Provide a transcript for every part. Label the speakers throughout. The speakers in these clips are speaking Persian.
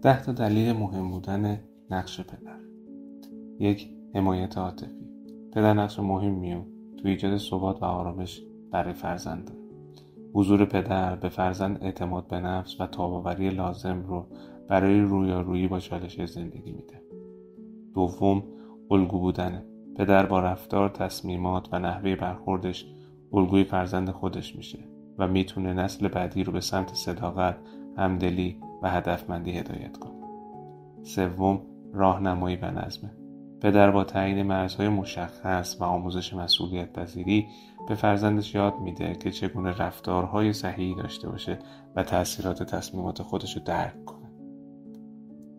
Speaker 1: 10 دلیل مهم بودن نقش پدر. 1. حمایت عاطفی. پدر نقش مهمی تو ایجاد ثبات و آرامش برای فرزند داره. حضور پدر به فرزند اعتماد به نفس و تاب‌آوری لازم رو برای رویارویی با چالش زندگی میده. 2. الگو بودن. پدر با رفتار، تصمیمات و نحوه برخوردش الگوی فرزند خودش میشه و میتونه نسل بعدی رو به سمت صداقت، همدلی و هدفمندی هدایت کنه. 3. راهنمایی و نظم. پدر با تعیین مرزهای مشخص و آموزش مسئولیت پذیری به فرزندش یاد میده که چگونه رفتارهای صحیحی داشته باشه و تأثیرات تصمیمات خودش رو درک کنه.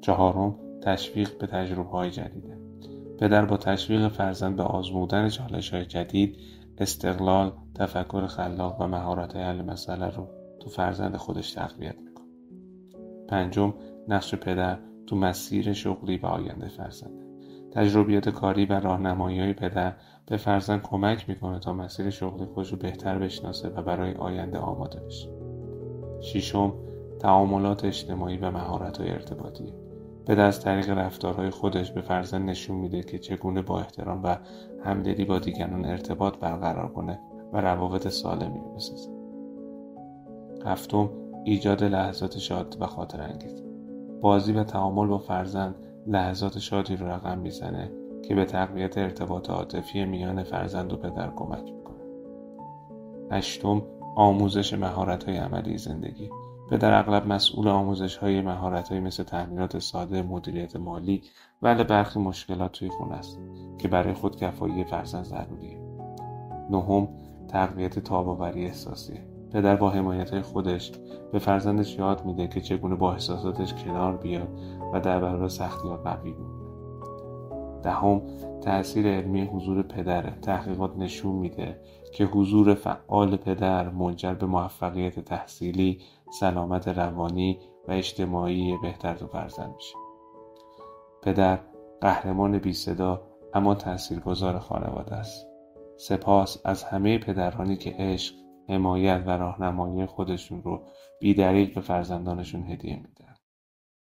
Speaker 1: 4. تشویق به تجربه‌های جدیده. پدر با تشویق فرزند به آزمودن چالش‌های جدید، استقلال، تفکر خلاق و مهارت حل مسئله رو تو فرزند خودش تقویت میکنه. 5. نقش پدر تو مسیر شغلی و آینده فرزند. تجربیات کاری و راهنمایی‌های پدر به فرزند کمک میکنه تا مسیر شغلی خودش رو بهتر بشناسه و برای آینده آماده بشه. 6. تعاملات اجتماعی و مهارت‌های ارتباطی. پدر از طریق رفتارهای خودش به فرزند نشون میده که چگونه با احترام و همدلی با دیگران ارتباط برقرار کنه و روابط سالمی بسازه. 7. ایجاد لحظات شاد و خاطرانگیز. بازی و تعامل با فرزند لحظات شادی رو رقم میزنه که به تقویت ارتباط عاطفی میان فرزند و پدر کمک میکنه. 8. آموزش مهارت‌های عملی زندگی. پدر اغلب مسئول آموزش‌های مهارت‌هایی مثل تمرینات ساده، مدیریت مالی و برخی مشکلات توی خونه است که برای خودکفایی فرزند ضروریه. 9. تقویت تاب‌آوری احساسی. پدر با حمایت‌های خودش به فرزندش یاد میده که چگونه با احساساتش کنار بیاد و در برابر سختی‌ها قوی بمونه. 10. تأثیر علمی حضور پدره. تحقیقات نشون میده که حضور فعال پدر منجر به موفقیت تحصیلی، سلامت روانی و اجتماعی بهتر تو فرزند میشه. پدر قهرمان بی صدا اما تاثیرگذار خانواده است. سپاس از همه پدرانی که عشق، حمایت و راهنمایی خودشون رو بی‌دریغ به فرزندانشون هدیه میدن.